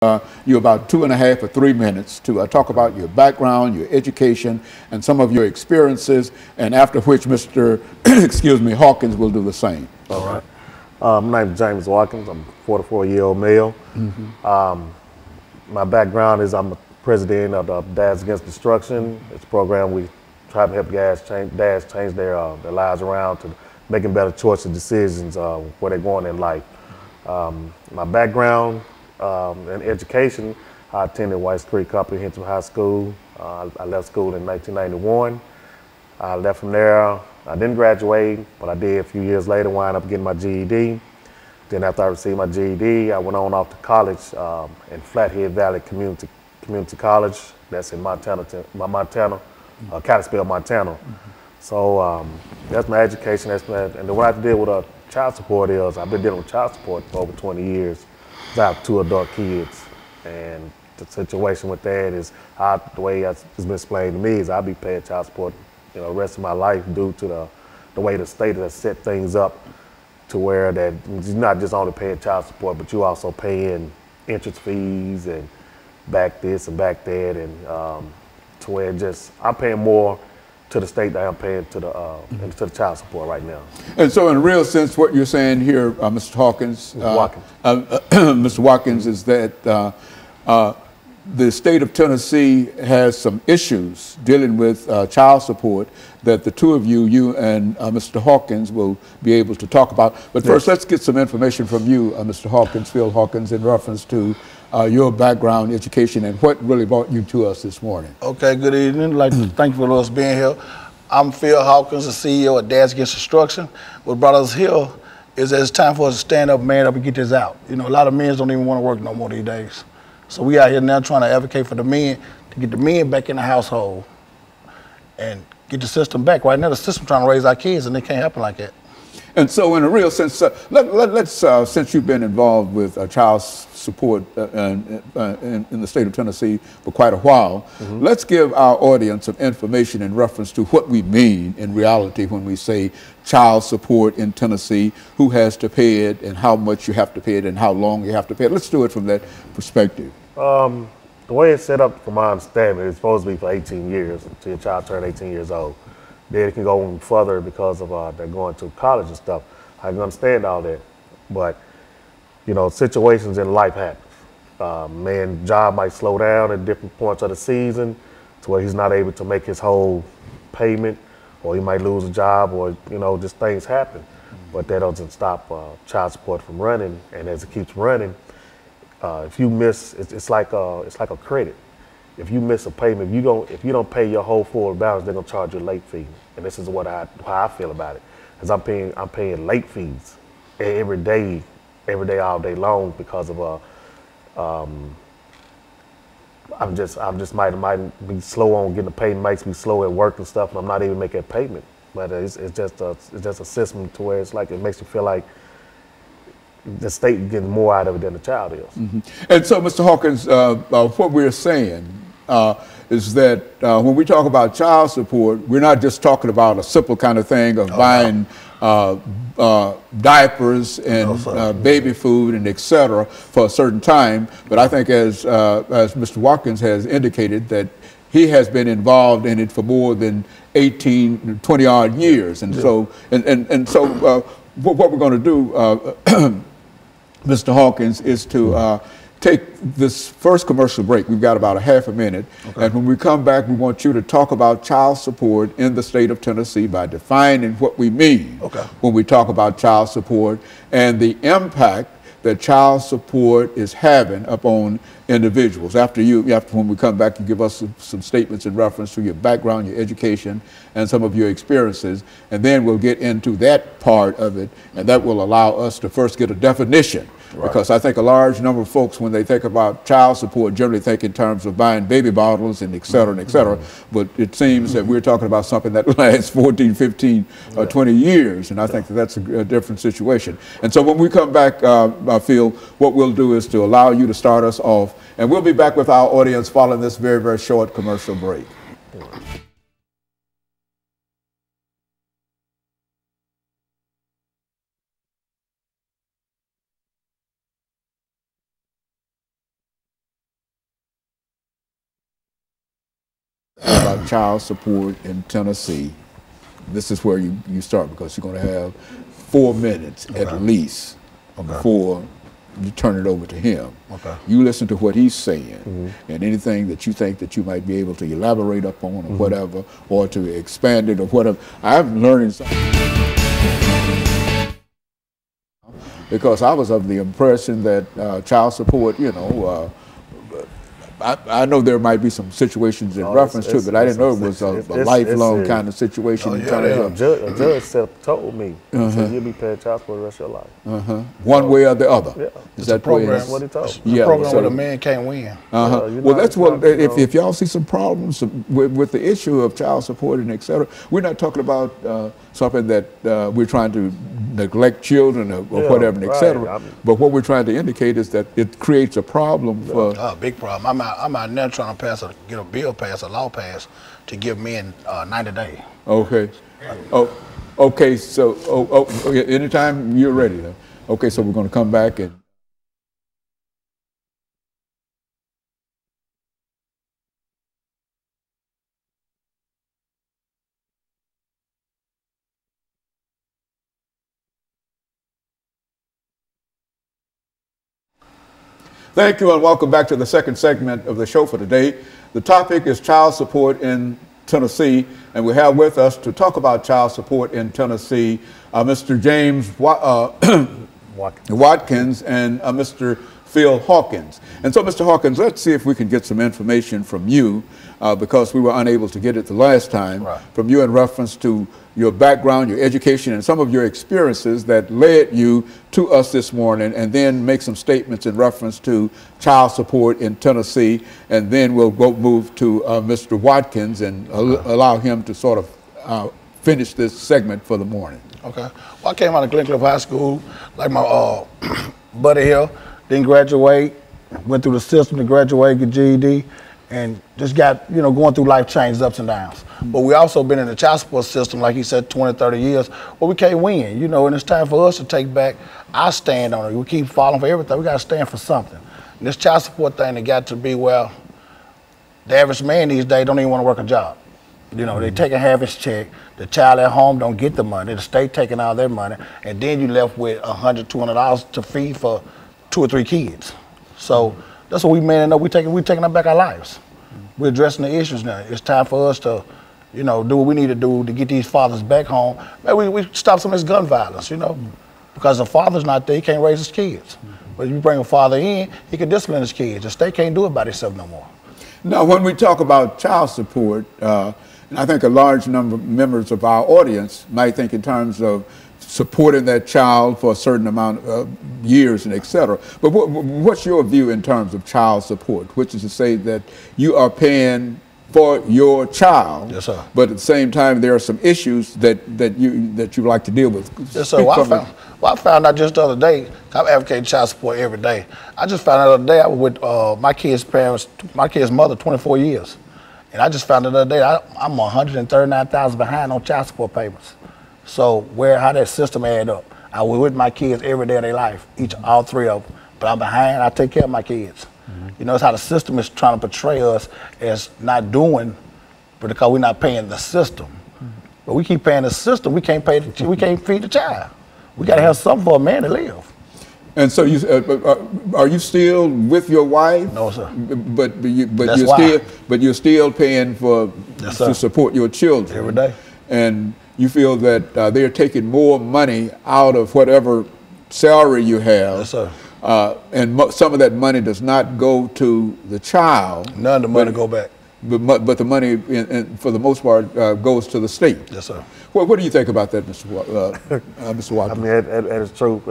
you about 2.5 or 3 minutes to talk about your background, your education, and some of your experiences, and after which Mr. excuse me, Hawkins will do the same. All right. My name is JWatkins. I'm a 44-year-old male. My background is I'm the president of the Dads Against Destruction. It's a program we try to help dads change their lives around to making better choices and decisions where they're going in life. My background in education, I attended Whites Creek Comprehensive High School. I left school in 1991. I left from there. I didn't graduate, but I did a few years later, wound up getting my GED. Then after I received my GED, I went on off to college in Flathead Valley Community College. That's in Montana, Kalispell, Montana. So that's my education. And then what I have to deal with child support is I've been dealing with child support for over 20 years. I have 2 adult kids, and the situation with that is the way it's been explained to me is I'll be paying child support, the rest of my life due to the way the state has set things up to where that you're not just only paying child support, but you also paying interest fees and back this and back that, and to where I'm paying more to the state than I'm paying to the child support right now. And so in a real sense, what you're saying here, Mr. Hawkins, Mr. Watkins, is that the state of Tennessee has some issues dealing with child support that the two of you and Mr. Hawkins will be able to talk about. But first, let's get some information from you, Mr. Hawkins, Phil Hawkins, in reference to your background, education, and what really brought you to us this morning. Okay, good evening. I'd like to thank you for us being here. I'm Phil Hawkins, the CEO of Dads Against Destruction. What brought us here is that it's time for us to stand up, man up, and get this out. A lot of men don't even want to work no more these days. So we out here now trying to advocate for the men, to get the men back in the household and get the system back. Right now, the system trying to raise our kids, and it can't happen like that. And so in a real sense, let's since you've been involved with child support in the state of Tennessee for quite a while, let's give our audience some information in reference to what we mean in reality when we say child support in Tennessee, who has to pay it and how much you have to pay it and how long you have to pay it. Let's do it from that perspective. The way it's set up, from my understanding, it's supposed to be for 18 years until your child turns 18 years old. Then it can go even further because of they're going to college and stuff. I can understand all that, but situations in life happen. Man's job might slow down at different points of the season to where he's not able to make his whole payment, or he might lose a job, or just things happen. But that doesn't stop child support from running. And as it keeps running, if you miss, it's like a credit. If you miss a payment, if you don't pay your whole full balance, they're gonna charge you a late fee. And this is how I feel about it, because I'm paying late fees every day, all day long, because of I'm just might be slow on getting the payment, makes me slow at work and stuff, and I'm not even making a payment. But it's just a system to where it's like it makes you feel like the state getting more out of it than the child is. And so, Mr. Hawkins, what we're saying is that when we talk about child support, we're not just talking about a simple kind of thing of buying diapers and baby food and et cetera for a certain time. But I think as Mr. Watkins has indicated, that he has been involved in it for more than 18, 20 odd years. And so, what we're going to do, Mr. Hawkins, is to take this first commercial break. We've got about a half a minute. And when we come back, we want you to talk about child support in the state of Tennessee by defining what we mean when we talk about child support and the impact that child support is having upon individuals. When we come back, you give us some statements in reference to your background, your education, and some of your experiences, and then we'll get into that part of it, and that will allow us to first get a definition. Because I think a large number of folks, when they think about child support, generally think in terms of buying baby bottles and et cetera, but it seems that we're talking about something that lasts 14, 15, 20 years, and I think that's a different situation. And so when we come back, Phil, what we'll do is to allow you to start us off, and we'll be back with our audience following this very, very short commercial break. about child support in Tennessee, this is where you start, because you're going to have 4 minutes at least before you turn it over to him. You listen to what he's saying, and anything that you think that you might be able to elaborate upon or whatever, or to expand it or whatever. I'm learning something, because I was of the impression that child support, you know, I know there might be some situations in reference to it, but I didn't know it was a lifelong kind of situation. A judge told me, he said, you'll be paying child support the rest of your life. One way or the other. Yeah. Is that program? That's what he told me. It's a program where the man can't win. Well, that's what, if y'all see some problems with the issue of child support and et cetera, we're not talking about something that we're trying to neglect children or whatever, and et cetera. But what we're trying to indicate is that it creates a problem for... big problem. I'm out now trying to get a bill passed, a law passed, to give men 90 days. Okay. Okay, so anytime you're ready. Then. Okay, so we're going to come back and... Thank you, and welcome back to the second segment of the show for today. The topic is child support in Tennessee, and we have with us to talk about child support in Tennessee, Mr. James Watkins and Mr. Phil Hawkins. And so, Mr. Hawkins, let's see if we can get some information from you, because we were unable to get it the last time, from you in reference to your background, your education, and some of your experiences that led you to us this morning, and then make some statements in reference to child support in Tennessee, and then we'll move to Mr. Watkins and allow him to sort of finish this segment for the morning. Okay. Well, I came out of Glencliff High School, like my buddy here, didn't graduate, went through the system to graduate, get GED, and just got, you know, going through life changes, ups and downs. But we also been in the child support system, like he said, 20, 30 years, but we can't win, you know, and it's time for us to take back our stand on it. We keep falling for everything. We got to stand for something. And this child support thing, it got to be, well, the average man these days don't even want to work a job. You know, they taking half his check, the child at home don't get the money, the state taking all their money, and then you left with $100, $200 to feed for 2 or 3 kids. So that's what we man know. We taking up back our lives. We're addressing the issues now. It's time for us to, you know, do what we need to do to get these fathers back home. Maybe we stop some of this gun violence, you know, because the father's not there, he can't raise his kids. But if you bring a father in, he can discipline his kids. The state can't do it by itself no more. Now, when we talk about child support, and I think a large number of members of our audience might think in terms of supporting that child for a certain amount of years and et cetera. But what's your view in terms of child support, which is to say that you are paying for your child, yes, sir, but at the same time there are some issues that you like to deal with? Yes, sir. Well, I found out just the other day, I'm advocating child support every day. I just found out the other day I was with my kid's parents, my kid's mother, 24 years. And I just found out the other day I'm $139,000 behind on child support payments. So how that system add up? I was with my kids every day of their life, all 3 of them. But I'm behind, I take care of my kids. You know, it's how the system is trying to portray us as not doing, but because we're not paying the system. But we keep paying the system, we can't feed the child. We gotta have something for a man to live. And so are you still with your wife? No, sir. But you're still paying for to support your children every day. And you feel that they're taking more money out of whatever salary you have. Yes, sir. And some of that money does not go to the child. None of the money go back. But the money, for the most part, goes to the state. Yes, sir. What do you think about that, Mr. Watkins? I mean, it's true.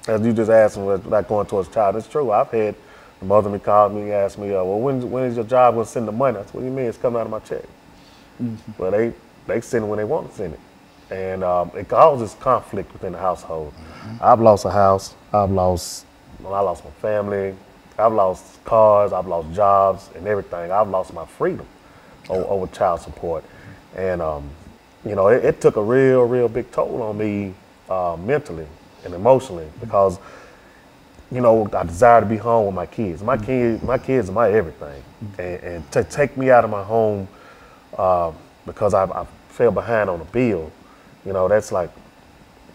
As you just asked me, about going towards child, it's true. I've had the mother call me, ask me, well, when is your job going to send the money? I said, what do you mean? It's coming out of my check. Well, they send it when they want to send it. And it causes conflict within the household. I've lost a house. I lost my family. I've lost cars. I've lost jobs and everything. I've lost my freedom over child support. And, you know, it took a real big toll on me mentally and emotionally, because you know, I desire to be home with my kids. My kids are my everything. And to take me out of my home because I fell behind on a bill, you know, that's like,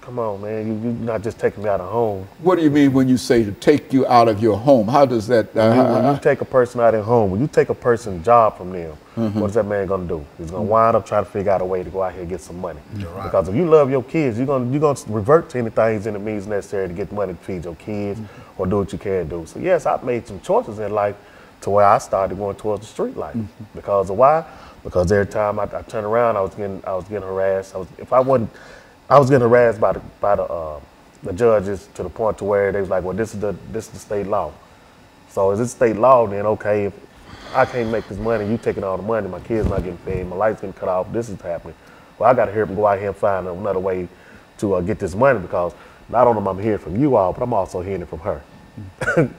come on, man, you're not just taking me out of home. What do you mean when you say to take you out of your home? How does that? When you take a person out of home, when you take a person's job from them, what is that man gonna do? He's gonna wind up trying to figure out a way to go out here and get some money. Right. Because if you love your kids, you're gonna revert to anything and the means necessary to get money to feed your kids or do what you can do. So yes, I've made some choices in life to where I started going towards the street life. Because of why? Because every time I turned around, I was getting harassed. I was getting harassed by the judges to the point to where they was like, well, this is the state law. So is it state law? Then okay, if I can't make this money, you taking all the money, my kids not getting paid, my lights getting cut off, this is happening. Well, I got to hurry up and go out here and find another way to get this money because not only am I hearing from you all, but I'm also hearing it from her.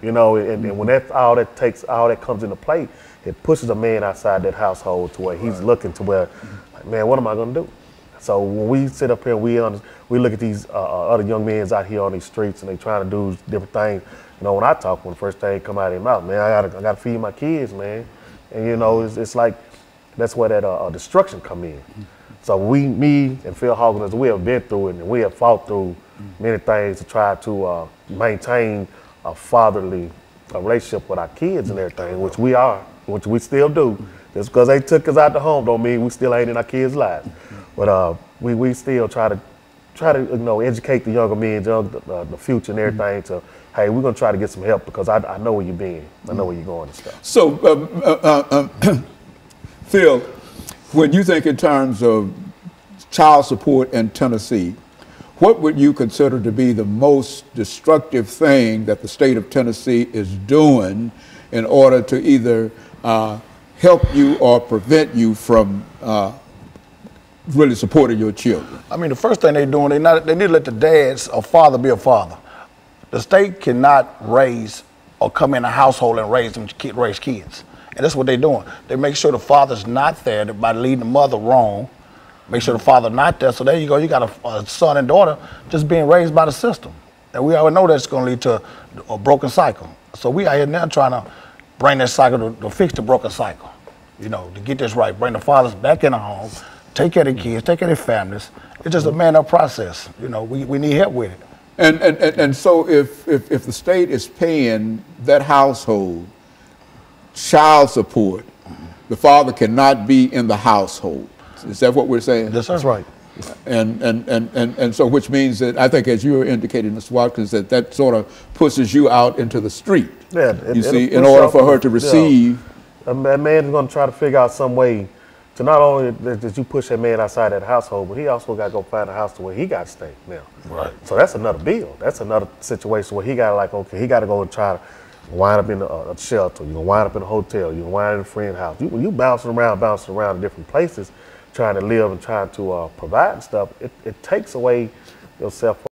You know, and when that's all that comes into play, it pushes a man outside that household to where he's looking to where, like, man, what am I gonna do? So when we sit up here, we look at these other young men out here on these streets and they trying to do different things. You know, when I talk, when the first thing come out of their mouth, man, I gotta feed my kids, man. And you know, it's like that's where that destruction come in. So me and PHawkins, we have been through it and we have fought through many things to try to maintain a fatherly relationship with our kids and everything, which we still do. Just because they took us out the home don't mean we still ain't in our kids' lives. But we still try to you know, educate the younger men, the future and everything to, hey, we're gonna try to get some help because I know where you've been, I know where you're going and stuff. So, Phil, when you think in terms of child support in Tennessee, what would you consider to be the most destructive thing that the state of Tennessee is doing in order to either help you or prevent you from really supporting your children? I mean, the first thing they're doing, they need to let the dads or father be a father. The state cannot raise or come in a household and raise kids. And that's what they're doing. They make sure the father's not there by leading the mother wrong. Make sure the father not there. So there you go. You got a son and daughter just being raised by the system. And we already know that's going to lead to a broken cycle. So we out here now trying to bring that cycle to fix the broken cycle. You know, to get this right, bring the fathers back in the home, take care of the kids, take care of their families. It's just a man-up process. You know, we need help with it. And so if the state is paying that household child support, the father cannot be in the household. Is that what we're saying? That's right. And so which means that I think, as you were indicating, Mr. Watkins, that sort of pushes you out into the street. Yeah, you see, in order for her to receive. A man is going to try to figure out some way to not only that you push that man outside that household, but he also got to go find a house to where he got to stay now. Right. So that's another bill. That's another situation where he got to, like, okay, he got to go and try to wind up in a shelter. You're going to wind up in a hotel. You're going to wind up in a friend's house. When you bouncing around different places, trying to live and trying to provide and stuff, it takes away yourself